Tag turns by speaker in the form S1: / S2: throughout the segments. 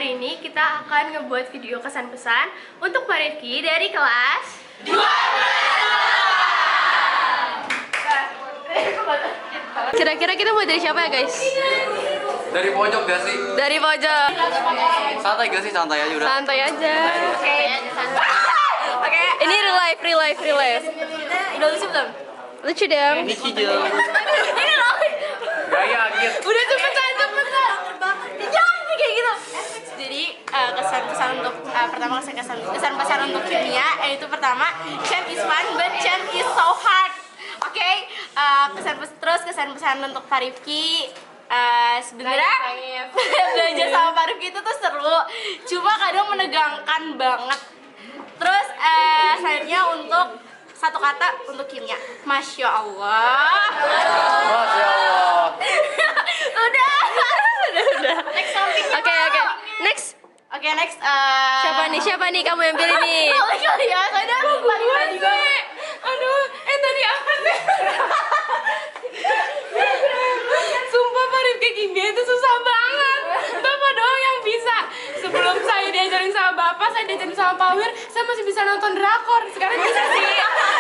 S1: Hari ini kita akan ngebuat video kesan pesan untuk Pak Rifki dari kelas 12. Kira-kira kita mau dari siapa ya guys?
S2: Dari pojok gak sih?
S1: Dari pojok.
S2: Santai gak sih? Santai aja udah.
S1: Santai aja. Oke. Ini real life. Udah lucu belum? Lucu dong.
S2: Ini kijel.
S1: Ini loh.
S2: Gaya gitu.
S1: Udah cepetan. Jangan kayak gitu. Jadi kesan-pesan untuk pertama kesan-pesan untuk kimia yaitu pertama, chem is fun but chem is so hard. Oke, kesan-pesan untuk Pak Rifki. Sebenarnya belajar sama Pak Rifki itu tuh seru, cuma kadang menegangkan banget. Terus selanjutnya untuk satu kata untuk kimia, Masya Allah.
S2: Masya Allah.
S1: Udah. Next topic. Oke. Next. Siapa nih kamu yang pilih nih? Boleh kali ya, kadang paling gue. Aduh, tadi apa sih? Sumpah Pak Rifki kimia itu susah banget. Bapak doang yang bisa. Sebelum saya diajarin sama Bapak, saya diajarin sama Pak Wir, saya masih bisa nonton drakor. Sekarang bisa sih.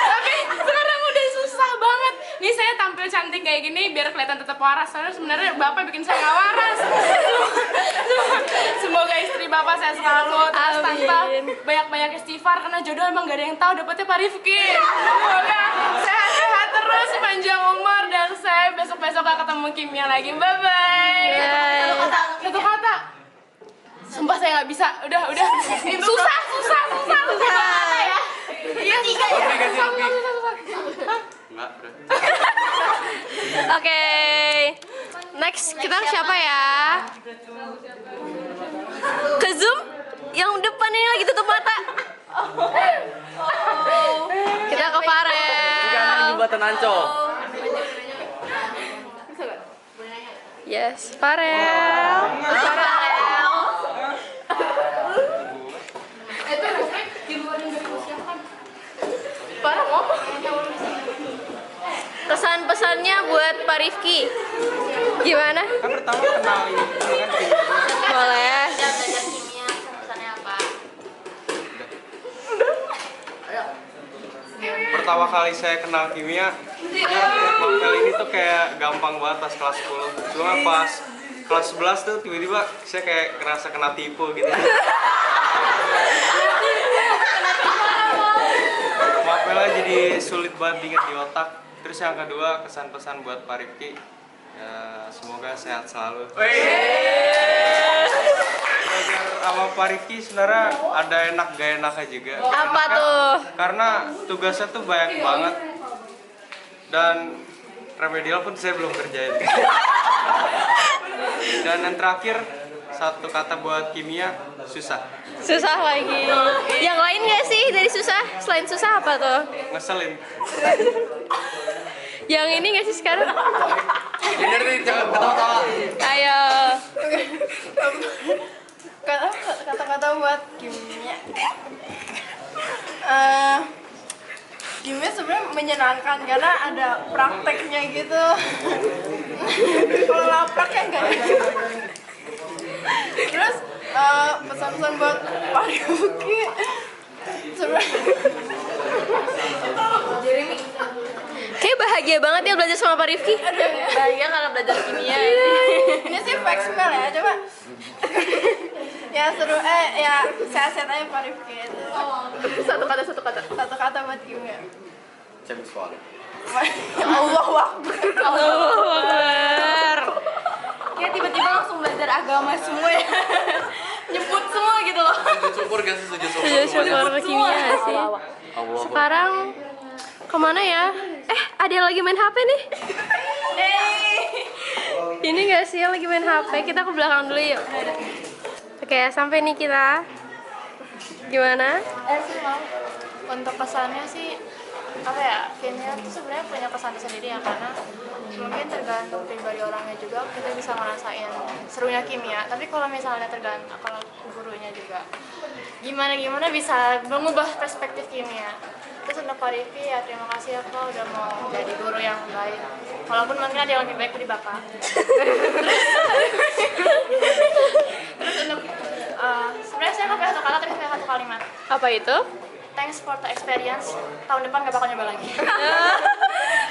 S1: Tapi sekarang udah susah banget. Nih saya tampil cantik kayak gini biar kelihatan tetap waras. Soalnya sebenarnya Bapak bikin saya nggak waras. Semoga istri Bapak saya selalu terus tante banyak-banyak istighfar karena jodoh emang gak ada yang tahu dapetnya Pak Rifki. Semoga sehat-sehat terus panjang umur dan saya besok-besok gak ketemu kimia lagi. Bye bye. Satu kata. Sumpah saya nggak bisa. Udah. Susah. Kata ya. Iya tiga ya. Susah.
S2: Enggak, udah.
S1: Oke. Next kita siapa ya? Ke Zoom? Yang depan ini lagi tutup mata. Kita ke Farel.
S2: Jangan jembatan Ancol.
S1: Yes, Farel. Kesan-pesannya buat Pak Rifki gimana?
S2: Kan pertama kenal ini kan kimia.
S1: Boleh.
S3: Belajar kimia, pesannya apa?
S4: Pertama kali saya kenal kimia, novel ini tuh kayak gampang banget pas kelas 10. Cuma pas kelas 11 tuh tiba-tiba saya kayak ngerasa kena tipu gitu. Novelnya jadi sulit banget diingat di otak. Terus yang kedua, kesan-pesan buat Pak Rifki, ya semoga sehat selalu. Belajar sama Pak Rifki sebenarnya ada enak gak enaknya juga.
S1: Apa tuh?
S4: Karena tugasnya tuh banyak banget dan remedial pun saya belum kerjain. Dan yang terakhir, satu kata buat kimia, susah.
S1: Susah lagi. Yang lain nggak sih dari susah? Selain susah apa tuh?
S4: Ngeselin.
S1: Yang ini nggak sih sekarang?
S2: Bener nih, jangan ketawa-tawa.
S1: Ayo.
S5: Kata-kata buat kimia. Kimia sebenarnya menyenangkan karena ada prakteknya gitu. Kalau laprak ya enggak. Terus pesan-pesan buat Pak Rifki sebenarnya.
S1: Kayak bahagia banget ya belajar sama Pak Rifki.
S3: Bahagia karena belajar kimia.
S5: Ini sih fake spell ya, coba. Ya seru, ya sehat-sehat aja Pak Rifki itu.
S1: Satu kata.
S5: Satu kata buat kimia.
S2: Cem soal.
S5: Allahu Akbar.
S1: Allahu Akbar.
S3: Kayak tiba-tiba langsung belajar agama semua ya. Nyebut semua gitu loh.
S2: Sujud syukur gak sih? Sujud syukur.
S1: Sujud syukur kimia sih.
S2: Allah.
S1: Sekarang kemana ya? Ada yang lagi main HP nih? Ini nggak sih yang lagi main HP? Kita ke belakang dulu yuk. Oke, sampai nih kita. Gimana?
S3: Sih mau untuk kesannya sih apa ya, kimia itu sebenarnya punya kesan sendiri ya, karena mungkin tergantung pribadi orangnya juga kita bisa ngerasain serunya kimia. Tapi kalau misalnya tergantung kalau gurunya juga gimana bisa mengubah perspektif kimia. Terus untuk Pak Rifki ya terima kasih ya Pak udah mau jadi guru yang baik, walaupun mungkin ada yang lebih baik dari Bapak. Terus untuk
S6: Apa itu?
S3: Thanks for the experience. Tahun depan gak bakal nyoba lagi.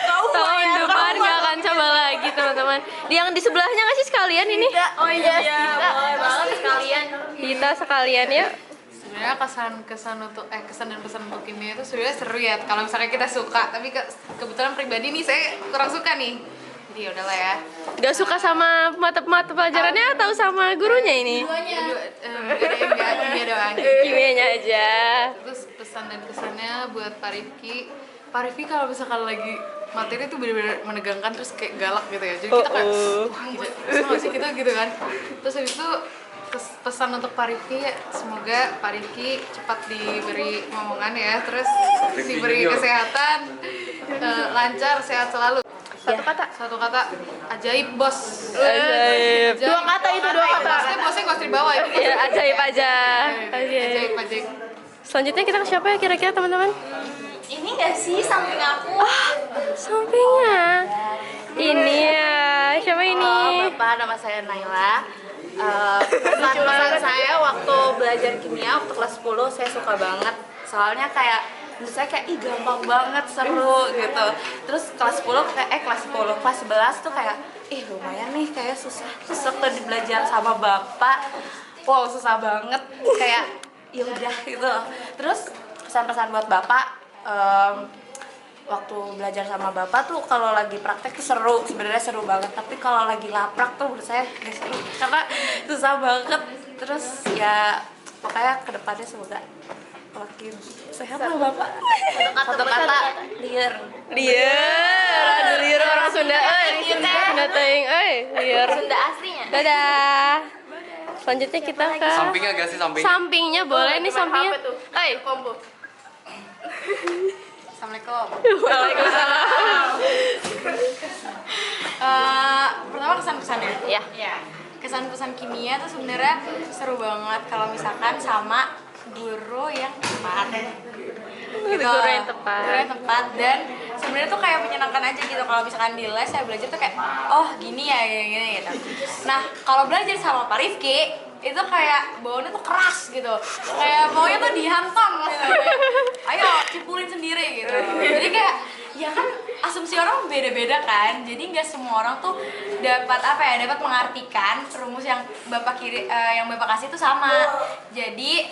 S6: Tahun depan nggak akan coba lagi teman-teman. Yang di sebelahnya nggak sih sekalian ini?
S3: Oh iya,
S6: boleh banget sekalian. Kita sekalian ya.
S1: Sebenarnya kesan dan pesan untuk kimia itu sebenarnya seru ya kalau misalnya kita suka, tapi kebetulan pribadi nih saya kurang suka nih. Jadi udahlah ya.
S6: Gak suka sama mata pelajarannya atau sama gurunya ini?
S1: Enggak, kimia doang.
S6: Kimianya aja.
S1: Terus pesan dan kesannya buat Pak Rifki. Pak Rifki kalau misalkan lagi materi tuh benar-benar menegangkan terus kayak galak gitu ya. Jadi kita kayak wah gila, bisa nggak sih kita gitu kan. Terus habis itu pesan untuk Pak Rifki, semoga Pak Rifki cepat diberi momongan ya, terus diberi kesehatan, lancar, sehat selalu. Satu kata, ajaib bos.
S6: Ajaib.
S3: Dua kata itu, dua kata.
S1: Maksudnya bosnya nggak usah dibawa ya.
S6: Ya, ajaib aja.
S1: Ajaib.
S6: Selanjutnya kita ke siapa ya kira-kira teman-teman?
S5: Ini nggak sih samping aku?
S6: Sampingnya. Ini ya, siapa ini?
S5: Bapak, nama saya Naila. Pesan saya waktu belajar kimia waktu kelas 10 saya suka banget. Soalnya kayak menurut saya kayak gampang banget, seru gitu. Terus kelas 11 tuh kayak lumayan nih, kayak susah tuh belajar sama bapak. Wow, susah banget. Kayak ya udah gitu. Terus pesan-pesan buat bapak, waktu belajar sama bapak tuh kalau lagi praktek tuh sebenarnya seru banget, tapi kalau lagi laprak tuh menurut saya gak seru karena susah banget. Terus ya pokoknya kedepannya semoga makin sehat lah bapak. Satu kata, liar.
S6: Aduh liar orang Sunda, Sunda teuing, liar.
S5: Sunda aslinya.
S6: Dadah. Selanjutnya kita ke
S2: Sampingnya gak sih samping?
S6: sampingnya, boleh nih sampingnya.
S3: Kombo.
S1: Assalamualaikum.
S6: Waalaikumsalam.
S1: Pertama kesan-pesannya.
S6: Ya.
S1: Kesan-pesan kimia tuh sebenarnya seru banget kalau misalkan sama guru yang tepat.
S6: Guru yang tepat.
S1: Guru yang tepat, dan sebenarnya tuh kayak menyenangkan aja gitu kalau misalkan di les saya belajar tuh kayak oh gini ya gini gitu. Nah, kalau belajar sama Pak Rifki itu kayak bawaannya tuh keras gitu, kayak maunya tuh dihantam gitu, kayak, ayo cipulin sendiri gitu. Jadi kayak ya kan asumsi orang beda-beda kan, jadi nggak semua orang tuh dapat mengartikan rumus yang bapak kasih itu sama. Jadi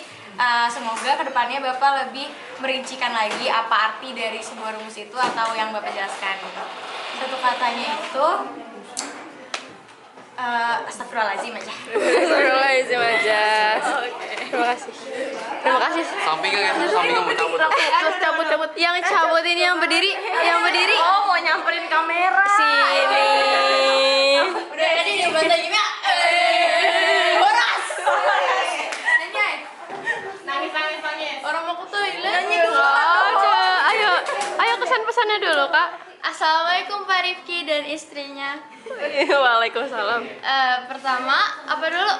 S1: semoga kedepannya bapak lebih merincikan lagi apa arti dari sebuah rumus itu atau yang bapak jelaskan. Satu katanya itu astagfirullahaladzim aja.
S6: Astagfirullahaladzim aja. Terima kasih.
S2: Sampingnya gak sih? Sampingnya mau cabut.
S6: Terus cabut. Yang cabut ini yang berdiri.
S5: Oh, mau nyamperin kamera.
S6: Sini.
S5: Udah tadi di bahasa kimia. Boras. Nangis.
S1: Orang mau tuh
S5: Nyanyi dulu.
S6: Ayo kesan-pesannya dulu, Kak.
S5: Assalamualaikum Pak Rifki dan istrinya.
S6: Waalaikumsalam.
S5: Pertama, apa dulu?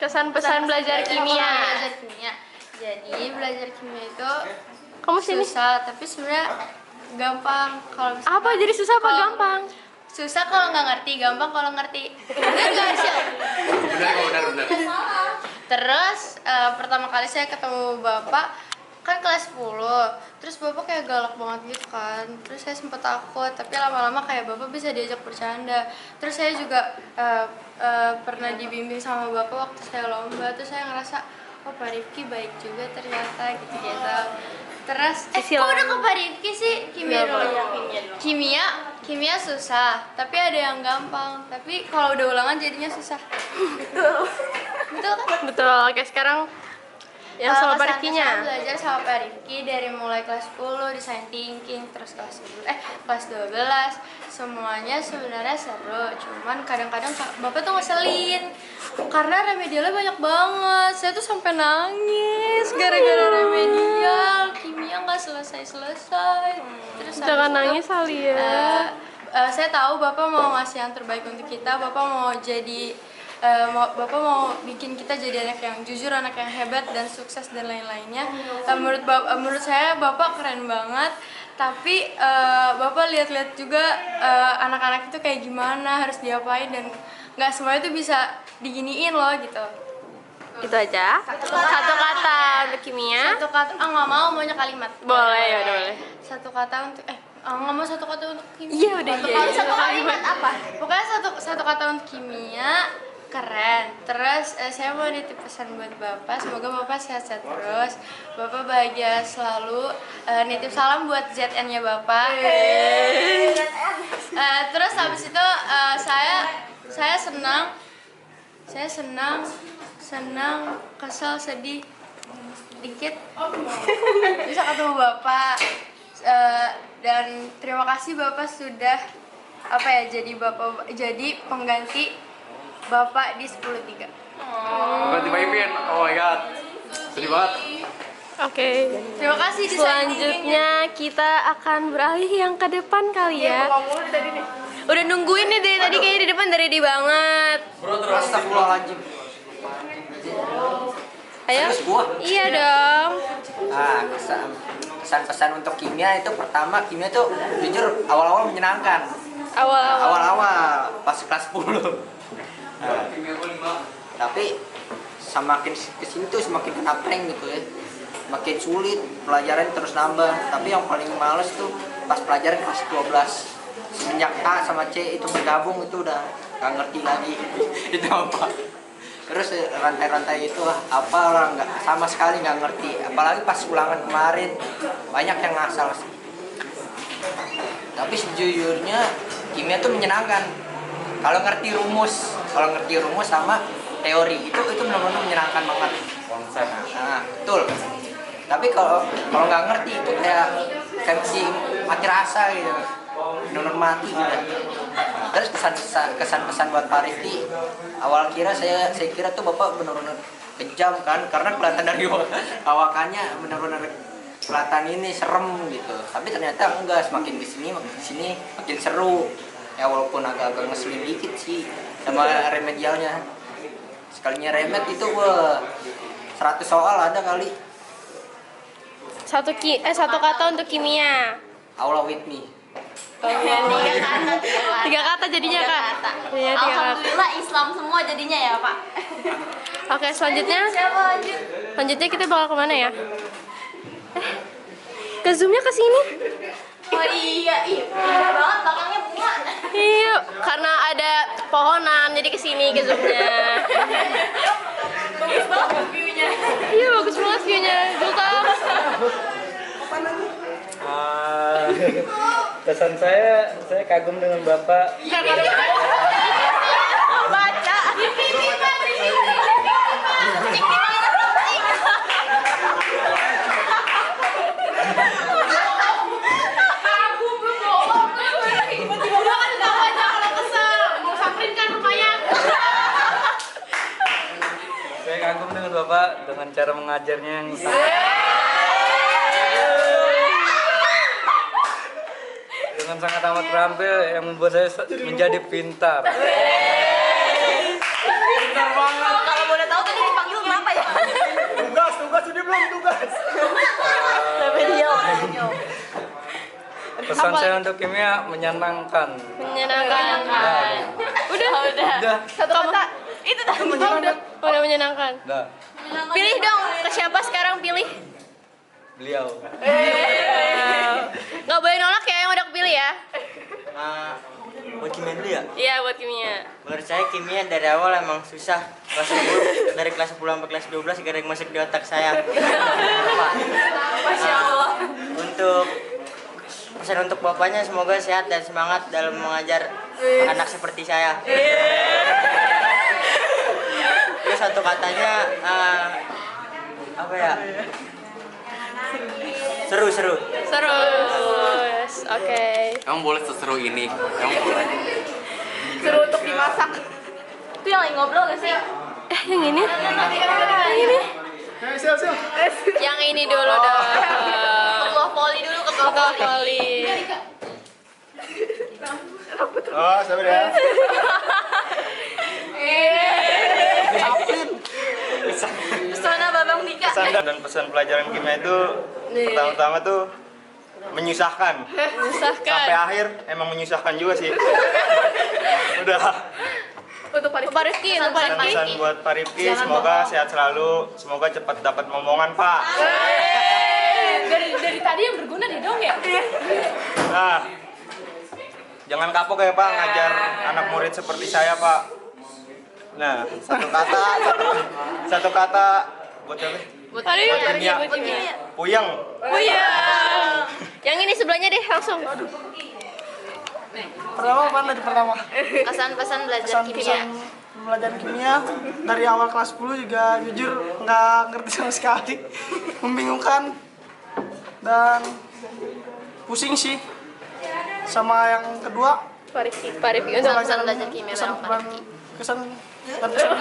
S6: Kesan-pesan belajar kimia.
S5: Belajar kimia. Jadi belajar kimia itu
S6: Kamu sini.
S5: susah, tapi sebenarnya gampang kalau misalkan.
S6: Apa jadi susah apa
S5: Kalau-
S6: gampang?
S5: Susah kalau nggak ngerti, gampang kalau ngerti. Bener nggak sih?
S2: Benar.
S5: Terus pertama kali saya ketemu bapak kan kelas 10, terus bapak kayak galak banget gitu kan, terus saya sempet takut, tapi lama-lama kayak bapak bisa diajak bercanda. Terus saya juga pernah dibimbing sama bapak waktu saya lomba, terus saya ngerasa oh Pak Rifki baik juga ternyata gitu. Terus kok udah ke Pak Rifki sih? Kimia dulu. Kimia susah, tapi ada yang gampang, tapi kalau udah ulangan jadinya susah. Betul kan?
S6: Betul. Oke, sekarang yang sama Pak
S5: Kesan-kesan
S6: Rifkinya.
S5: belajar sama Pak Rifki dari mulai kelas 10 desain thinking, terus kelas 12 semuanya sebenarnya seru, cuman kadang-kadang bapak tuh ngeselin karena remedialnya banyak banget. Saya tuh sampai nangis gara-gara remedial kimia nggak selesai. Terus
S6: Jangan
S5: habis itu,
S6: nangis, Alia.
S5: saya tahu bapak mau ngasih yang terbaik untuk kita, bapak mau Bapak mau bikin kita jadi anak yang jujur, anak yang hebat dan sukses dan lain-lainnya. Menurut saya Bapak keren banget. Tapi Bapak lihat-lihat juga anak-anak itu kayak gimana, harus diapain, dan nggak semuanya itu bisa diginiin loh gitu.
S6: Itu aja. Satu kata untuk kimia.
S3: Satu kata, nggak mau, maunya kalimat.
S6: Boleh, ya udah boleh.
S3: Satu kata untuk, nggak mau satu kata untuk kimia.
S6: Iya udah iya.
S3: Satu kalimat apa? Pokoknya satu kata untuk kimia, keren. Terus saya mau nitip pesan buat Bapak, semoga Bapak sehat-sehat terus. Bapak bahagia selalu. Nitip salam buat ZN-nya Bapak. Terus habis itu saya senang, kesel, sedih dikit bisa ketemu Bapak. Dan terima kasih Bapak sudah jadi pengganti Bapak di 10.3.
S2: Ganti Ipin. Oh my god. Sedih banget.
S6: Oke.
S3: Terima kasih.
S6: Selanjutnya kita akan beralih yang ke depan kali ya. Udah nungguin nih dari tadi kayaknya di depan dari di banget.
S7: Astagfirullahaladzim.
S6: Ayo.
S7: Terus gua?
S6: Iya dong.
S7: Kesan-pesan untuk kimia itu pertama, kimia itu jujur awal-awal menyenangkan.
S6: Awal-awal.
S7: Awal-awal pas kelas 10. Tapi semakin kesini tuh semakin kena prank gitu ya. Makin sulit, pelajaran terus nambah. Tapi yang paling males tuh pas pelajaran kelas 12. Semenjak A sama C itu bergabung itu udah gak ngerti lagi itu apa. Terus rantai-rantai itu apa orang nggak sama sekali nggak ngerti. Apalagi pas ulangan kemarin banyak yang ngasal sih. Tapi sejujurnya kimia tuh menyenangkan. Kalau ngerti rumus sama teori itu benar-benar menyenangkan banget.
S2: Konsep.
S7: Nah, betul. Tapi kalau nggak ngerti itu kayak masih mati rasa gitu. Benar-benar mati gitu. Terus kesan-pesan buat Pak Rifki, awal saya kira tuh Bapak benar-benar kejam kan, karena kelihatan dari awakannya benar-benar kelihatan ini serem gitu. Tapi ternyata enggak, semakin kesini makin seru. Ya walaupun agak-agak ngeselin dikit sih sama remedialnya. Sekalinya remed itu 100 soal ada kali.
S6: Satu kata untuk kimia.
S7: Allah with me.
S6: Tiga kata jadinya kak. Iya, tiga kata.
S5: Alhamdulillah Islam semua jadinya ya Pak.
S6: Oke, selanjutnya kita bakal kemana ya? Ke zoomnya ke sini.
S5: Oh iya, indah banget belakangnya bunga.
S6: Iya, karena ada pohonan jadi ke sini ke zoomnya.
S5: Bagus banget view-nya.
S6: Iya, bagus banget view-nya. Jultam.
S8: Pesan saya kagum dengan Bapak.
S5: Baca.
S8: Saya kagum dengan Bapak dengan cara mengajarnya yang dengan sangat amat terampil yang membuat saya menjadi pintar.
S7: Pintar banget.
S5: Kalau boleh tahu tadi dipanggil kenapa ya?
S7: Tugas ini belum tugas.
S5: Tapi dia
S8: Pesan saya untuk kimia menyenangkan.
S6: Menyenangkan. Udah.
S8: Udah.
S5: itu dah.
S6: Udah menyenangkan.
S8: Udah.
S6: Pilih dong ke siapa sekarang pilih.
S8: Beliau.
S6: Nggak boleh nolak ya yang udah kepilih ya.
S9: Buat kimia dulu ya?
S6: Iya buat kimia.
S9: Menurut saya kimia dari awal emang susah. Dari kelas 10 sampai kelas 12 gak ada yang masuk di otak saya.
S5: Masya Allah.
S9: Untuk pesan untuk bapaknya semoga sehat dan semangat dalam mengajar anak seperti saya. Terus satu katanya apa ya? Seru.
S6: Oke.
S2: Emang boleh seseru ini? Emang boleh?
S5: Seru untuk dimasak. Itu yang lagi ngobrol gak sih?
S6: Yang ini? Yang ini? Yang ini dulu dong.
S5: Ketua poli dulu,
S6: Ketua poli.
S4: Oh, sabar ya.
S5: Pesona Babang Dika.
S4: Pesan dan pesan pelajaran kimia itu pertama-tama tuh menyusahkan. Sampai akhir emang menyusahkan juga sih. Udah.
S6: untuk Pak Rifki.
S10: Pesan buat Pak Rifki, semoga sehat selalu, semoga cepat dapat momongan Pak.
S1: Dari tadi yang berguna nih dong ya.
S10: Nah, jangan kapok ya Pak ngajar anak murid seperti saya Pak. Nah, satu kata buat siapa?
S6: Buat Rifki.
S10: Puyeng.
S6: Yang ini sebelahnya deh langsung.
S11: Pertama apa tadi pertama?
S3: Kesan-pesan belajar kimia.
S11: Belajar kimia dari awal kelas 10 juga jujur nggak ngerti sama sekali, membingungkan dan pusing sih. Sama yang kedua
S6: Pak Rifki untuk
S3: Kesan belajar kimia bareng Pak Rifki.
S11: kesan dan kesan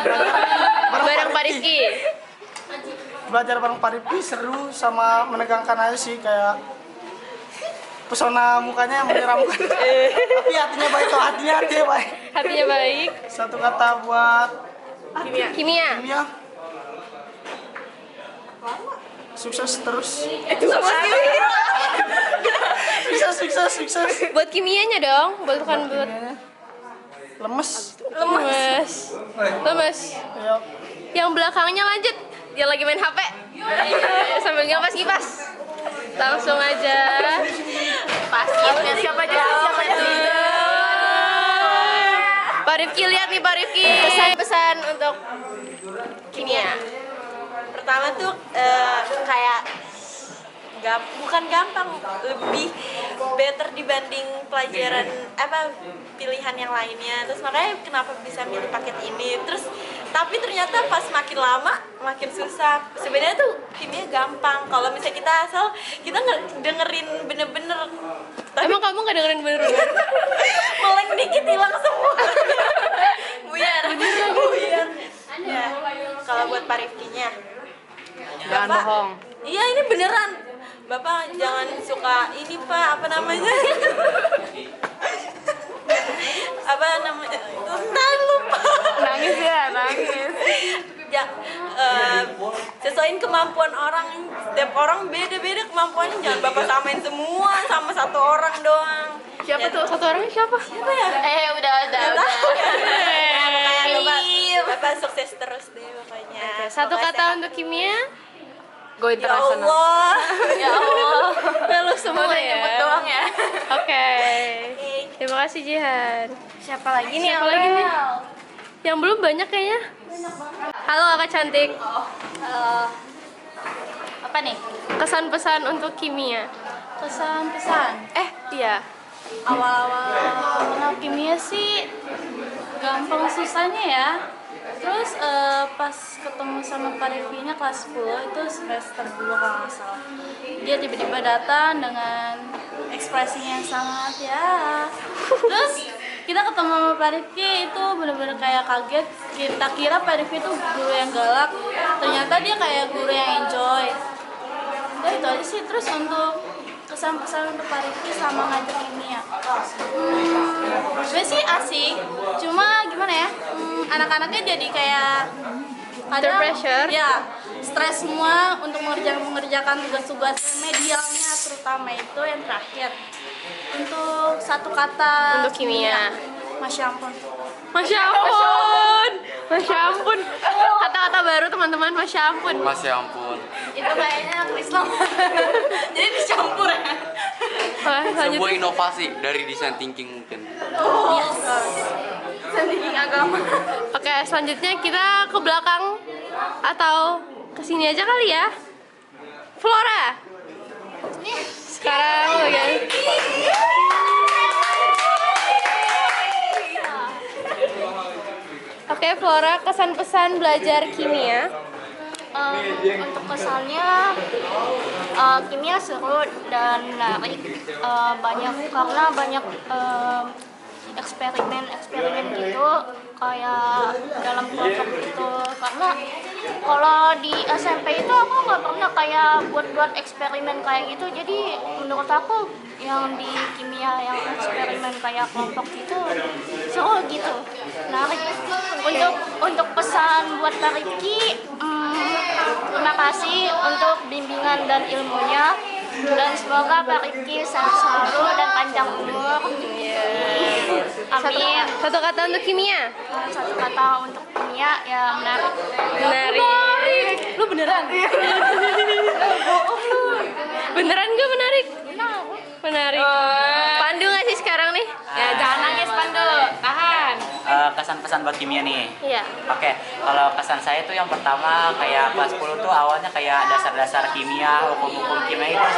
S6: bareng Pak Rifki.
S11: Belajar bareng Pak Rifki seru sama menegangkan aja sih, kayak pesona mukanya menyeramkan. Tapi hatinya baik kok, hatinya baik.
S6: Hatinya baik.
S11: Satu kata buat
S6: Kimia.
S11: Sukses terus. Sukses.
S6: Buat kimianya dong, bukan buat
S11: Lemes. Ya.
S6: Yang belakangnya lanjut, dia lagi main HP. Sambil kipas. Langsung aja.
S3: Siapa aja?
S6: Pak Rifki, lihat nih Pak Rifki. Pesan-pesan untuk kimia.
S5: Pertama tuh kayak bukan gampang, lebih better dibanding pelajaran pilihan yang lainnya. Terus makanya kenapa bisa milih paket ini. Terus tapi ternyata pas makin lama makin susah. Sebenarnya tuh kimia gampang kalau misalnya kita asal kita dengerin bener-bener. Tapi
S6: Emang kamu nggak dengerin bener-bener?
S5: meleng dikit hilang semua. Buyar. Ya, kalau buat Pak Rifkinya,
S1: Jangan
S5: Bapak,
S1: bohong.
S5: Iya ini beneran. Bapak jangan suka ini Pak, apa namanya? Apa namanya? Entah lupa.
S1: Nangis.
S5: Ya, sesuaiin kemampuan orang. Setiap orang beda-beda kemampuannya. Jangan Bapak samain semua sama satu orang doang.
S6: Siapa tuh? Satu orangnya siapa?
S5: Siapa ya?
S3: Udah.
S5: Bapak sukses terus deh pokoknya.
S6: Satu
S5: Pokoknya
S6: kata
S5: sehat.
S6: untuk kimia.
S1: Go
S5: Ya
S1: internasional.
S5: Allah.
S3: Ya Allah.
S6: Lu semua ya.
S3: Nyebut doang ya.
S6: Oke. Terima kasih Jihan.
S3: Siapa lagi nih?
S6: Siapa lagi nih? Yang belum banyak kayaknya. Halo kakak cantik.
S3: Apa nih?
S6: Kesan-pesan untuk kimia.
S3: Pesan-pesan.
S6: Iya.
S3: Awal-awal kenal kimia sih gampang susahnya ya. Terus pas ketemu sama Pak Rifkinya kelas 10 itu semester 2 kalau nggak salah. Dia tiba-tiba datang dengan ekspresinya yang sangat ya. Terus kita ketemu sama Pak Rifki itu benar-benar kayak kaget. Kita kira Pak Rifki itu guru yang galak, ternyata dia kayak guru yang enjoy. Udah itu aja sih. Terus untuk kesan-pesan untuk Pak Rifki sama ngajar kimia, sebenarnya sih asik, cuma gimana ya, anak-anaknya jadi kayak
S6: Under pressure?
S3: Ya, stres semua untuk mengerjakan tugas-tugas remedialnya, terutama itu yang terakhir. Untuk satu kata
S6: Untuk kimia.
S3: Masya ampun.
S6: Masya ampun. Masya ampun. Kata-kata baru teman-teman, masya ampun.
S2: Masya ampun.
S3: Itu kayaknya Islam. Jadi dicampur ya.
S2: Sebuah inovasi dari design thinking mungkin.
S3: Yes. Sendiri agama.
S6: Oke, selanjutnya kita ke belakang atau ke sini aja kali ya. Flora. Sekarang ya. Oke, Flora, kesan pesan belajar kimia.
S3: Untuk kesannya kimia seru dan menarik, karena banyak eksperimen gitu kayak dalam kelompok gitu. Karena kalau di SMP itu aku nggak pernah kayak buat eksperimen kayak gitu. Jadi menurut aku yang di kimia yang eksperimen kayak kelompok gitu seru gitu, menarik. Untuk pesan buat Pak Rifki, terima kasih untuk bimbingan dan ilmunya, dan semoga Pak Rifki sehat selalu dan panjang umur. Amin.
S6: Satu kata untuk kimia.
S3: Satu kata untuk kimia ya menarik.
S6: Menarik.
S1: Lu beneran?
S6: Beneran gak menarik? Menarik. Pandu nggak sih sekarang nih?
S1: Ya jangan nangis Pandu, tahan.
S12: Kesan pesan buat kimia nih.
S6: Iya.
S12: Oke, kalau kesan saya tuh yang pertama kayak kelas 10 tuh awalnya kayak dasar-dasar kimia, hukum-hukum kimia itu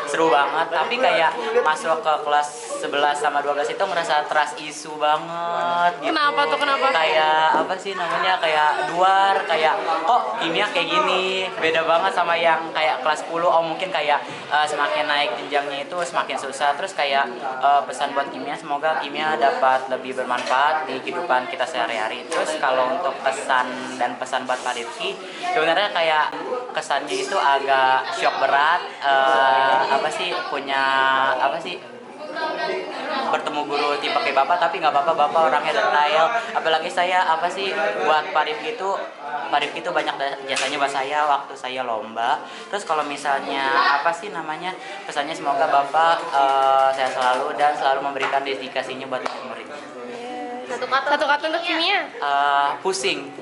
S12: seru banget. Tapi kayak masuk ke kelas 11 sama 12 itu ngerasa trust issue banget gitu.
S6: Kenapa tuh, kenapa?
S12: Kayak apa sih namanya, kayak duar, kayak kok kimia kayak gini. Beda banget sama yang kayak kelas 10, oh mungkin kayak semakin naik jenjangnya itu semakin susah. Terus kayak pesan buat kimia, semoga kimia dapat lebih bermanfaat di kehidupan kita sehari-hari. Terus kalau untuk kesan dan pesan buat Pak Rifki, sebenarnya kayak kesannya itu agak shock berat, bertemu guru tipe kayak bapak, tapi nggak apa-apa, bapak orangnya detail. Apalagi saya buat Pak Rifki itu banyak jasanya buat saya waktu saya lomba. Terus kalau misalnya pesannya semoga bapak saya selalu dan selalu memberikan dedikasinya buat murid.
S6: Satu kata untuk kimia.
S12: Pusing.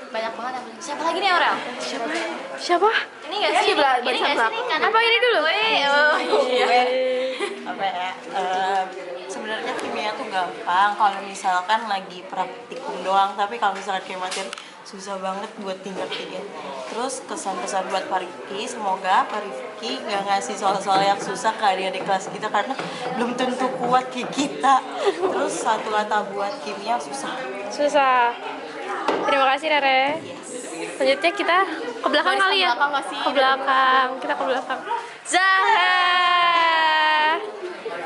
S3: Banyak banget yang siapa lagi nih Aurel?
S6: Siapa?
S3: Ini nggak sih? Ini nggak sih?
S6: Apa ini dulu?
S13: Sebenarnya kimia tuh gampang kalau misalkan lagi praktikum doang, tapi kalau misalkan kayak materi susah banget buat diingat-ingat. Terus kesan-kesan buat Pak Rifki, semoga Pak Rifki nggak ngasih soal-soal yang susah ke adik-adik kelas kita karena belum tentu kuat kayak kita. Terus satu kata buat kimia susah.
S6: Terima kasih Rere. Selanjutnya kita ke belakang kali ya. Ke belakang. Kita ke belakang. Zahra.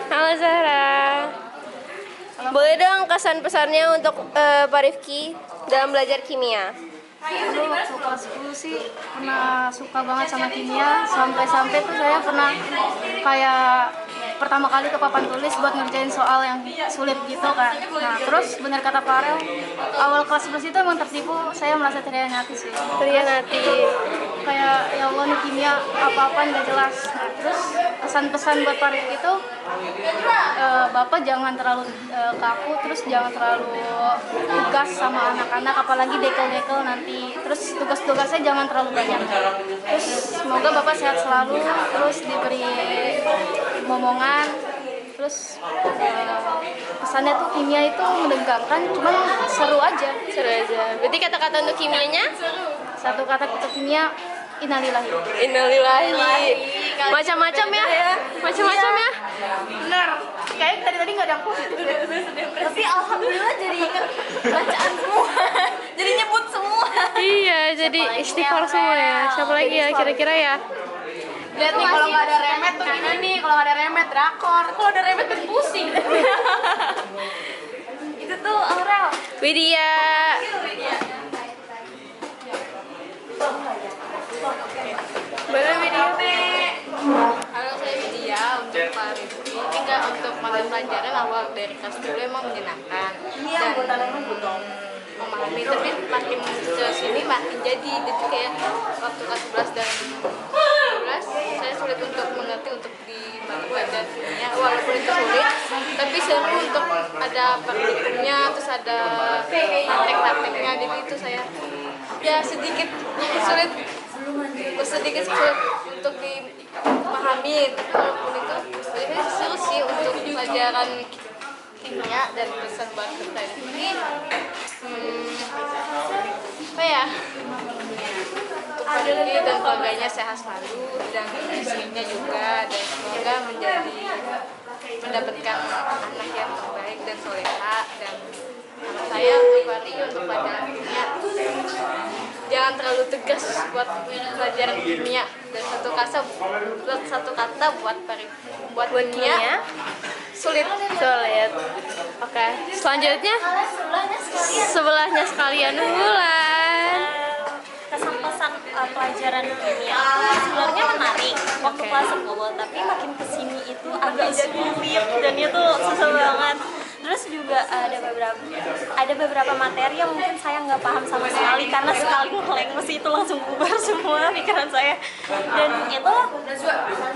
S6: Halo Zahra. Boleh dong kesan pesannya untuk Pak Rifki dalam belajar kimia?
S3: Dulu waktu kelas 10 sih pernah suka banget sama kimia, sampai-sampai tuh saya pernah kayak pertama kali ke papan tulis buat ngerjain soal yang sulit gitu kan. Nah terus benar kata Pak Arel, awal kelas 11 itu emang tertipu, saya merasa terhianati sih. Kayak ya Allah nih kimia apa-apa nggak jelas. Nah, terus pesan-pesan buat Pak Rifki itu Bapak jangan terlalu kaku, terus jangan terlalu tegas sama anak-anak, apalagi dekel-dekel nanti. Terus tugas-tugasnya jangan terlalu banyak. Terus semoga Bapak sehat selalu, terus diberi momongan. Terus pesannya tuh kimia itu menegangkan, cuman seru aja.
S6: Berarti kata-kata untuk kimianya?
S3: Satu kata untuk kimia, innalillahi.
S6: Macam-macam ya? Macam-macam ya?
S3: Bener. Kayaknya tadi nggak ada yang positif.
S13: Tapi alhamdulillah jadi ingat bacaan semua. Jadi nyebut semua.
S6: Iya, jadi istighfar semua ya. Siapa lagi ya kira-kira ya?
S1: Lihat nih, kalau nggak ada remet tuh gini nih, kalau nggak ada remet drakor, kalau ada remet tuh pusing.
S13: Itu tuh Aurel.
S6: Widya. Boleh Widya?
S14: Halo, saya Widya. Untuk Pak Rifki, untuk mata pelajaran awal dari kelas 10 emang menyenangkan dan memahami, tapi makin ke sini makin jadi kayak waktu kelas 11 dan 12 saya sulit untuk mengerti untuk di mata pelajaran kimia, walaupun itu sulit tapi seru untuk ada praktikumnya, terus ada praktek-prakteknya, jadi itu saya ya sedikit sulit untuk dipahami, tapi walaupun itu sebenarnya seru sih untuk pelajaran kimia. Dan pesan buat kita ini apa ya, untuk Pak Rifki dan keluarganya sehat selalu dan istrinya juga, dan semoga mendapatkan anak yang terbaik dan soleha. Dan harapan saya untuk Pak Rifki untuk pelajaran kimia jangan terlalu tegas buat pelajaran kimia, dan satu kata buat Pak Rifki buat kimia sulit.
S6: Oke. Selanjutnya sebelahnya sekalian Bulan.
S13: Kesan-pesan pelajaran kimia sebenarnya menarik waktu kelas 10, tapi makin kesini itu agak sulit dan itu susah banget.
S6: Terus juga ada beberapa materi yang mungkin saya nggak paham sama sekali karena sekali ngeleng mesin itu langsung bubar semua pikiran saya, dan itu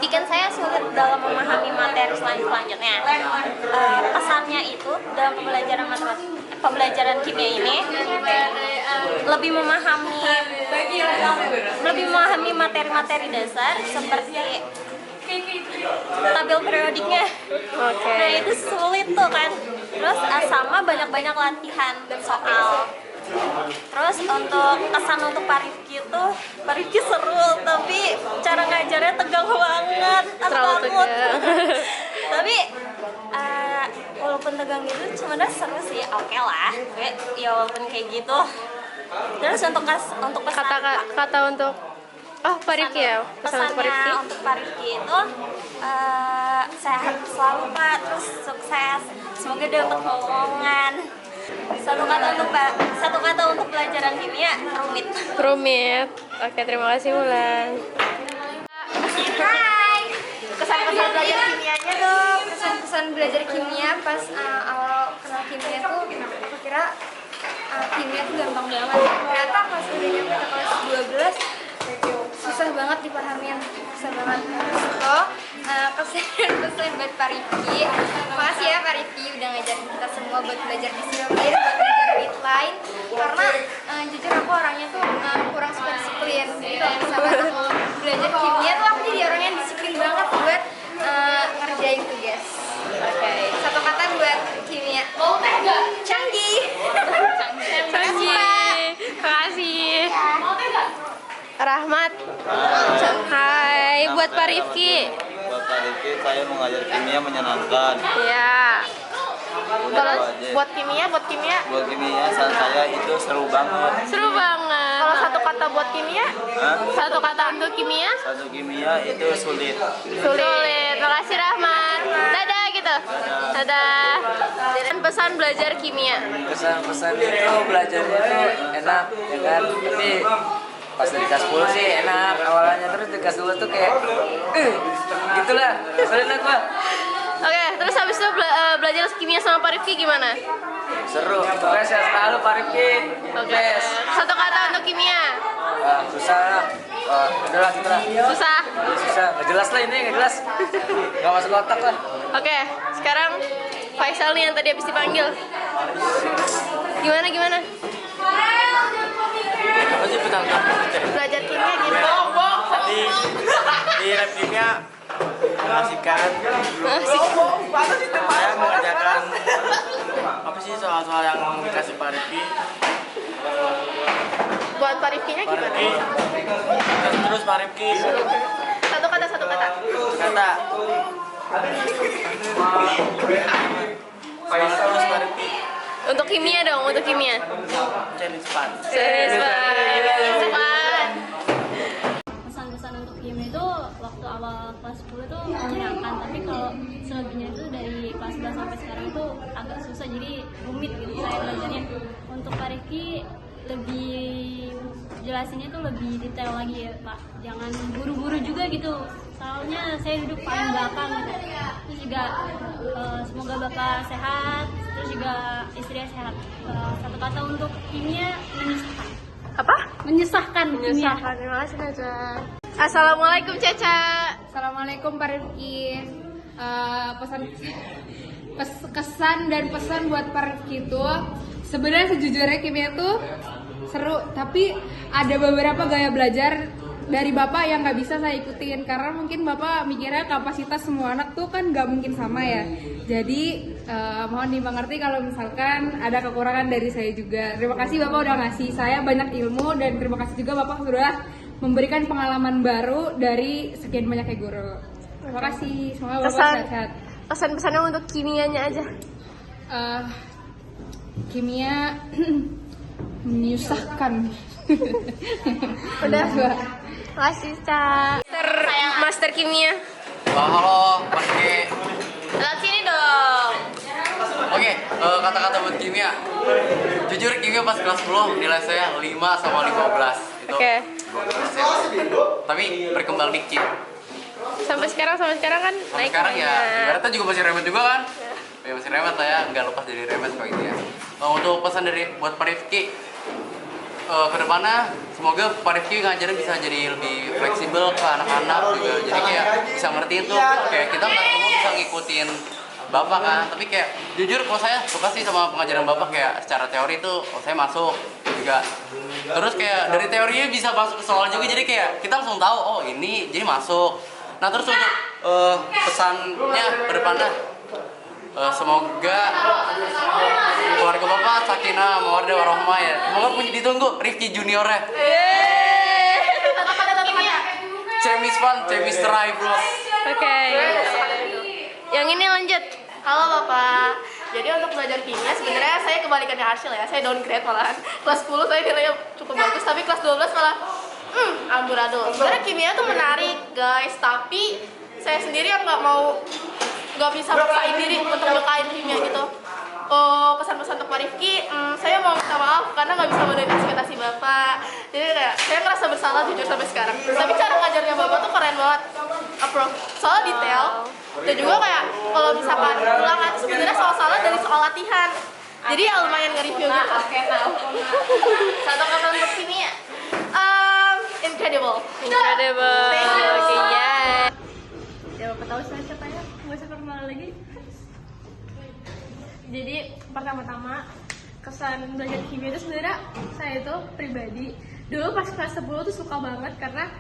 S6: bikin saya sulit dalam memahami materi selanjutnya. Pesannya itu dalam pembelajaran kimia ini lebih memahami materi-materi dasar seperti tabel periodiknya. Nah itu sulit tuh kan. Terus sama banyak-banyak latihan soal. Terus untuk kesan untuk Pak Rifki seru, tapi cara ngajarnya tegang banget. Terlalu tegang. Tapi walaupun tegang gitu sebenarnya seru sih, oke lah. Ya walaupun kayak gitu. Terus untuk kata untuk Pak Rifki ya,
S14: pesannya untuk Pak Rifki itu sehat selalu Pak, terus sukses, semoga dapat omongan. Satu kata untuk pelajaran kimia, rumit.
S6: Oke, terima kasih Wulan.
S14: Hai, kesan-kesan belajar kimianya dong. Kesan-kesan belajar kimia pas awal kenal kimia tuh aku kira kimia tuh gampang banget. Ternyata pas udah nyampe ke kelas 12 susah banget dipahamin, susah banget. Kesan buat Pak Rifki. Makasih ya Pak Rifki udah ngajarin kita semua buat belajar disiplin, buat belajar deadline. Karena jujur aku orangnya tuh kurang suka disiplin. Jadi kalau misalkan aku belajar kimia tuh aku jadi orang yang disiplin banget buat ngerjain tugas. Oke. Satu kata buat kimia. Canggih.
S6: Makasih. Rahmat. Hai, buat Pak Rifki.
S15: Buat Pak Rifki, saya mengajar kimia menyenangkan.
S6: Iya.
S15: Kalau
S6: buat kimia?
S15: Buat kimia, saya itu seru banget.
S6: Seru banget. Kalau satu kata buat kimia?
S15: Hah?
S6: Satu kata untuk kimia?
S15: Satu kimia itu sulit.
S6: Sulit. Makasih Rahmat. Dadah gitu. Dadah. Dan pesan belajar kimia.
S12: Pesan itu belajarnya itu enak, ya kan? Tapi pas dari kelas 10 sih enak awalnya, terus di kelas 2 tuh kayak gitulah, keselin aku.
S6: Oke, terus habis itu belajar kimia sama Pak Rifki gimana?
S12: Seru, pokoknya sehat selalu Pak Rifki.
S6: Oke. Satu kata untuk kimia.
S12: Susah. Udahlah.
S6: Susah.
S12: Nggak jelas lah ini, nggak jelas. Nggak masuk otak lah.
S6: Oke, sekarang Faisal nih yang tadi habis dipanggil. Gimana?
S10: Apa sih
S6: Belajar kimia gitu.
S10: Di lab kimia mengasihkan. Saya mengerjakan apa sih soal-soal yang dikasih Pak Rifki.
S6: Buat Pak Rifkinya gimana?
S10: Terus Pak Rifki.
S6: Satu kata.
S10: Terus Pak Rifki.
S6: Untuk kimia dong, untuk kimia.
S10: Challenge Pan.
S16: Pesan-pesan untuk kimia itu waktu awal kelas 10 itu menyenangkan, tapi kalau selebihnya itu dari kelas 11 sampai sekarang itu agak susah, jadi rumit gitu saya belajarnya. Untuk Pak Rifki lebih jelasinnya itu lebih detail lagi ya Pak, jangan buru-buru juga gitu, soalnya saya duduk paling belakang gitu. Terus juga semoga Bapak sehat, terus juga istrinya sehat. Satu kata untuk kimia, menyesahkan.
S6: Apa?
S16: Menyesahkan.
S6: Terima kasih Caca. Assalamualaikum Caca.
S17: Assalamualaikum Pak Rifki. Kesan dan pesan buat Pak Rifki itu sebenarnya sejujurnya kimia tuh seru, tapi ada beberapa gaya belajar dari Bapak yang nggak bisa saya ikutin karena mungkin Bapak mikirnya kapasitas semua anak tuh kan nggak mungkin sama ya. Jadi mohon dimengerti kalau misalkan ada kekurangan dari saya juga. Terima kasih Bapak udah ngasih saya banyak ilmu, dan terima kasih juga Bapak sudah memberikan pengalaman baru dari sekian banyaknya guru. Terima kasih, semoga Bapak sehat-sehat.
S6: Pesan-pesannya untuk kimianya aja.
S17: Kimia menyusahkan.
S6: Udah. Makasih, Ca. Master kimia.
S2: Halo, Pak Rifki.
S6: Lewat sini dong.
S2: Oke, kata-kata buat kimia. Jujur kimia pas kelas 10 nilai saya 5 sama 15. Itu.
S6: Oke.
S2: Tapi berkembang dikit.
S6: Sampai sekarang kan naik.
S2: Sekarang ya, ibaratnya juga masih remeh juga kan. masih remet lah ya, nggak lepas dari remet kok ini ya. Untuk pesan buat Pak Rifki ke depannya, semoga Pak Rifki ngajarnya bisa jadi lebih fleksibel ke anak-anak juga, jadi kayak bisa ngertiin tuh, kayak kita nggak semua bisa ngikutin Bapak kan, tapi kayak jujur kalau saya suka sih sama pengajaran Bapak, kayak secara teori tuh saya masuk juga, terus kayak dari teorinya bisa masuk ke soal juga, jadi kayak kita langsung tahu oh ini jadi masuk. Nah terus untuk pesannya ke depannya, semoga keluarga Bapak sakinah mawaddah warahmah ya. Semoga punya ditunggu Rifki juniornya. Cemis terai bro.
S3: Oke. Yang ini lanjut. Halo Bapak. Jadi untuk belajar kimia sebenarnya saya kebalikannya Arsyil ya. Saya downgrade malahan. Kelas 10 saya nilainya cukup bagus, tapi kelas 12 malah amburadul. Sebenarnya kimia tuh menarik guys, tapi saya sendiri yang nggak bisa maksain diri untuk nyukain kimia gitu. Pesan-pesan untuk Pak Rifki, saya mau minta maaf karena nggak bisa memenuhi ekspektasi Bapak. Jadi saya ngerasa bersalah jujur sampai sekarang. Tapi cara ngajarnya Bapak tuh keren banget, soal detail. Dan juga kayak kalau misalkan ulangan itu sebenarnya soal-soalnya dari soal latihan. Jadi ya lumayan nge-review gitu. Oke, tahu. Satu kata untuk kimia. Incredible.
S6: Oke, ya.
S3: Ya Bapak tahu saya siapa ya? Nggak usah perkenalan lagi. Jadi pertama-tama kesan belajar kimia itu sebenarnya saya itu pribadi dulu pas kelas 10 tuh suka banget karena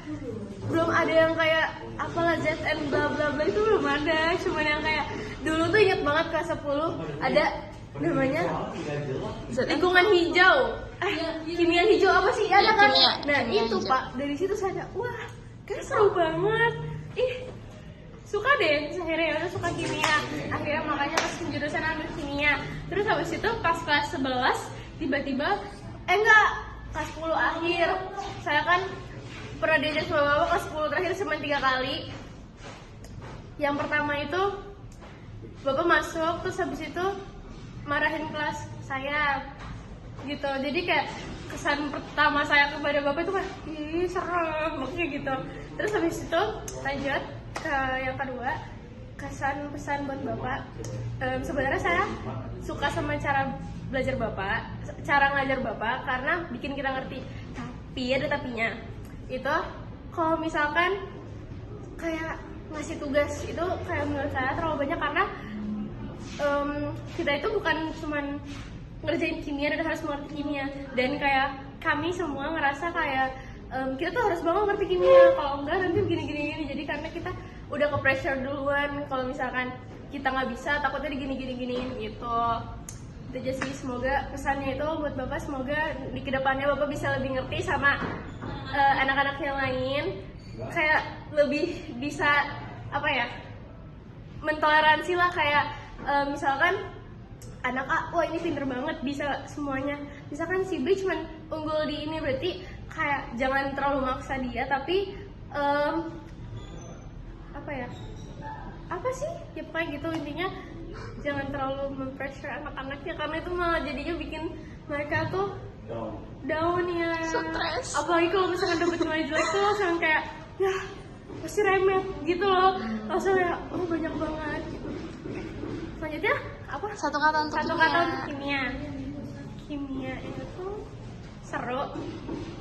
S3: belum ada yang kayak apalah ZN bla bla bla itu belum ada, cuman yang kayak dulu tuh inget banget kelas 10 ada namanya lingkungan hijau, kimia hijau apa sih ada kan? Nah itu hijau. Pak dari situ saya wah kan seru banget, suka deh, akhirnya udah suka kimia, akhirnya makanya pas penjurusan ambil kimia. Terus habis itu pas kelas 11 tiba-tiba kelas 10 akhir saya kan pernah diajak sama Bapak kelas 10 terakhir cuma 3 kali. Yang pertama itu Bapak masuk terus habis itu marahin kelas saya gitu, jadi kayak kesan pertama saya kepada Bapak itu kayak serem makanya gitu. Terus habis itu lanjut ke yang kedua, kesan pesan buat Bapak. Sebenarnya saya suka sama cara belajar Bapak, cara ngajar Bapak karena bikin kita ngerti. Tapi ada tapinya. Itu kalau misalkan kayak ngasih tugas itu kayak menurut saya terlalu banyak karena kita itu bukan cuman ngerjain kimia dan harus mengerti kimia, dan kayak kami semua ngerasa kayak kita tuh harus banget ngerti kimia, kalau enggak nanti gini. Jadi karena kita udah ke pressure duluan, kalau misalkan kita nggak bisa takutnya digini gitu. Itu aja sih, semoga pesannya itu buat Bapak, semoga di kedepannya Bapak bisa lebih ngerti sama anak-anak yang lain, kayak lebih bisa mentoleransi lah, kayak misalkan anak A, wah ini pinter banget bisa semuanya, misalkan si B cuman unggul di ini, berarti kayak jangan terlalu maksa dia, tapi ya pokoknya gitu, intinya jangan terlalu mempressure anak-anaknya karena itu malah jadinya bikin mereka tuh down ya, stress. Apalagi kalau misalkan dapet nilai jelek tuh langsung kayak ya pasti remet gitu loh, langsung kayak banyak banget gitu. Selanjutnya apa? Satu kata untuk kimia. Kimia itu seru.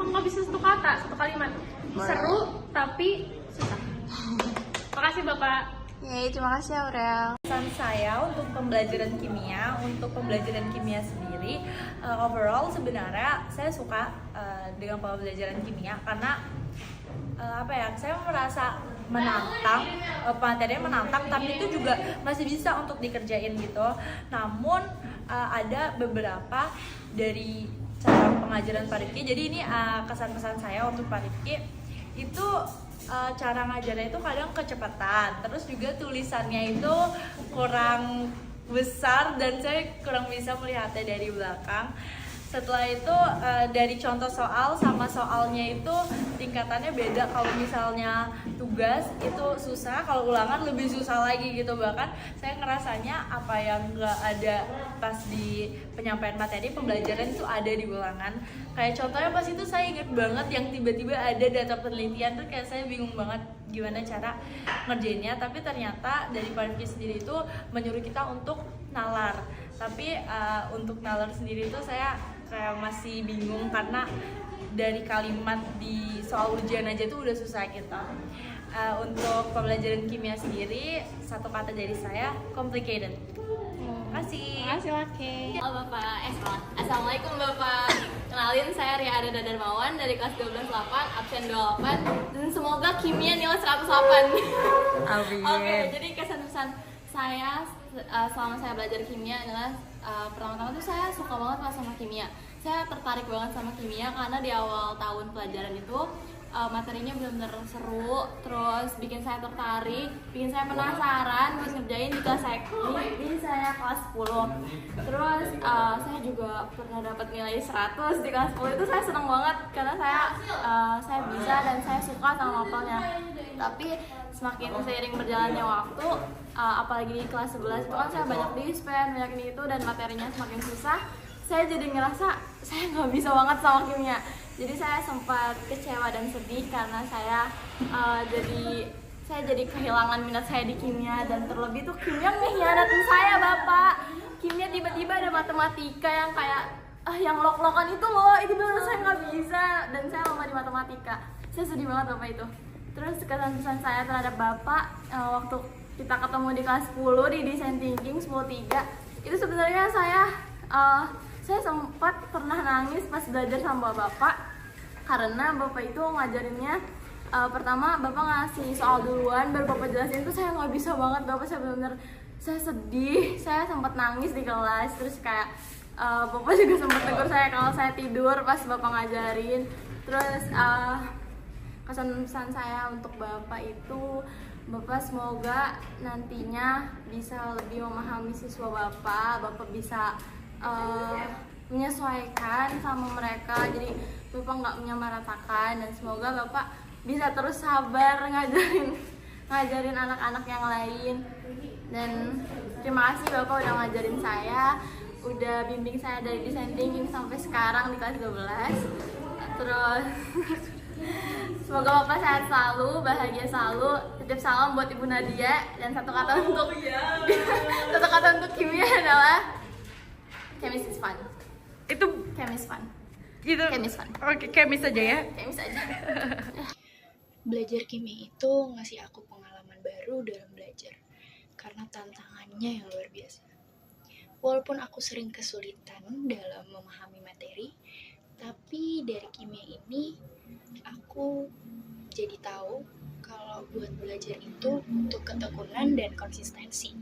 S3: Kamu nggak bisa satu kata, satu kalimat. Seru tapi susah. Makasih Bapak.
S5: Terima kasih Aurel.
S18: Pesan saya untuk pembelajaran kimia sendiri, overall sebenarnya saya suka dengan pembelajaran kimia karena saya merasa menantang, materinya menantang, tapi itu juga masih bisa untuk dikerjain gitu. Namun ada beberapa dari cara pengajaran Pak Rifki, jadi ini kesan-pesan saya untuk Pak Rifki itu cara ngajarnya itu kadang kecepatan, terus juga tulisannya itu kurang besar dan saya kurang bisa melihatnya dari belakang. Setelah itu dari contoh soal sama soalnya itu tingkatannya beda. Kalau misalnya tugas itu susah, kalau ulangan lebih susah lagi gitu. Bahkan saya ngerasanya apa yang nggak ada pas di penyampaian materi pembelajaran itu ada di ulangan. Kayak contohnya pas itu saya inget banget yang tiba-tiba ada data penelitian tuh, kayak saya bingung banget gimana cara ngerjainnya. Tapi ternyata dari Pak Rifki sendiri itu menyuruh kita untuk nalar. Tapi untuk nalar sendiri itu saya kayak masih bingung karena dari kalimat di soal ujian aja tuh udah susah gitu. Untuk pembelajaran kimia sendiri, satu kata dari saya, complicated. Makasih.
S16: Makasih Laki. Halo Bapak, Assalamualaikum Bapak. Kenalin, saya Ria Ada Darmawan dari kelas 12-8, absen 28, dan semoga kimia nilai 108.
S18: Amin.
S16: Oke, jadi kesan-kesan saya selama saya belajar kimia adalah pertama-tama tuh saya suka banget sama kimia. Saya tertarik banget sama kimia karena di awal tahun pelajaran itu materinya benar-benar seru, terus bikin saya tertarik, bikin saya penasaran buat ngerjain di kelas saya kelas 10. Terus saya juga pernah dapat nilai 100 di kelas 10. Itu saya senang banget karena saya bisa dan saya suka sama mapelnya. Tapi semakin seiring berjalannya waktu, apalagi di kelas 11 itu kan saya banyak dispen, banyak ini itu, dan materinya semakin susah. Saya jadi ngerasa saya nggak bisa banget sama kimia. Jadi saya sempat kecewa dan sedih karena saya jadi kehilangan minat saya di kimia, dan terlebih tuh kimia mengkhianatin saya Bapak. Kimia tiba-tiba ada matematika yang kayak yang lok-lokan itu loh, itu benar saya nggak bisa dan saya lemah di matematika. Saya sedih banget Bapak itu. Terus kesan-kesan saya terhadap Bapak waktu kita ketemu di kelas 10 di Design Thinking 10.3 itu sebenarnya saya sempat pernah nangis pas belajar sama Bapak karena Bapak itu ngajarinnya pertama Bapak ngasih soal duluan baru Bapak jelasin, itu saya nggak bisa banget Bapak. Saya benar-benar saya sedih, saya sempat nangis di kelas. Terus kayak Bapak juga sempat tegur saya kalau saya tidur pas Bapak ngajarin. Terus kesan-kesan saya untuk Bapak itu, Bapak semoga nantinya bisa lebih memahami siswa Bapak bisa menyesuaikan sama mereka, jadi Bapak nggak menyamaratakan, dan semoga Bapak bisa terus sabar ngajarin anak-anak yang lain. Dan terima kasih Bapak udah ngajarin saya, udah bimbing saya dari Design Thinking sampai sekarang di kelas 12. Terus semoga Bapak sehat selalu, bahagia selalu. Titip salam buat Ibu Nadia, dan satu kata untuk kimia adalah Chemis is fun.
S18: Itu
S16: Chemis fun.
S18: Itu
S16: Chemis fun.
S18: Oke, chemis aja ya.
S16: Chemis aja.
S19: Belajar kimia itu ngasih aku pengalaman baru dalam belajar karena tantangannya yang luar biasa. Walaupun aku sering kesulitan dalam memahami materi, tapi dari kimia ini aku jadi tahu kalau buat belajar itu butuh ketekunan dan konsistensi,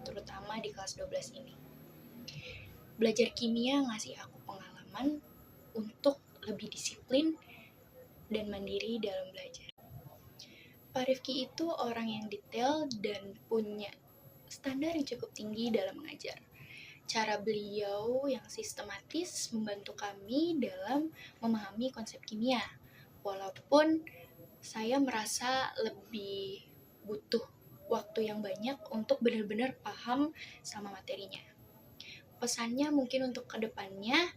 S19: terutama di kelas 12 ini. Belajar kimia ngasih aku pengalaman untuk lebih disiplin dan mandiri dalam belajar. Pak Rifki itu orang yang detail dan punya standar yang cukup tinggi dalam mengajar. Cara beliau yang sistematis membantu kami dalam memahami konsep kimia. Walaupun saya merasa lebih butuh waktu yang banyak untuk benar-benar paham sama materinya. Pesannya mungkin untuk kedepannya,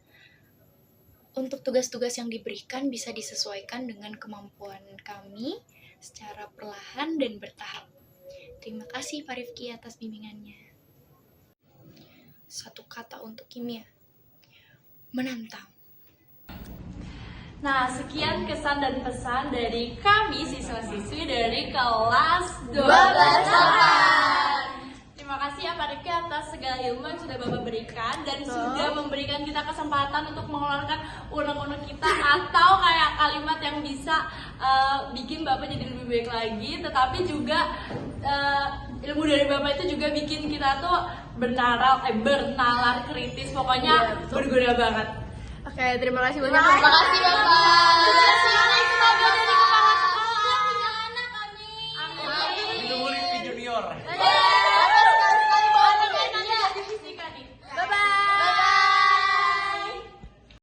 S19: untuk tugas-tugas yang diberikan bisa disesuaikan dengan kemampuan kami secara perlahan dan bertahap. Terima kasih Pak Rifki atas bimbingannya. Satu kata untuk kimia, menantang.
S16: Nah, sekian kesan dan pesan dari kami siswa-siswi dari kelas 12-8. Terima kasih ya Pak Rifki atas segala ilmu yang sudah Bapak berikan dan sudah memberikan kita kesempatan untuk mengeluarkan unek-unek kita atau kayak kalimat yang bisa bikin Bapak jadi lebih baik lagi, tetapi juga ilmu dari Bapak itu juga bikin kita tuh bernalar kritis, pokoknya berguna banget.
S1: Oke, terima kasih banyak.
S16: Terima kasih Bapak.
S2: Itu Rifki Junior.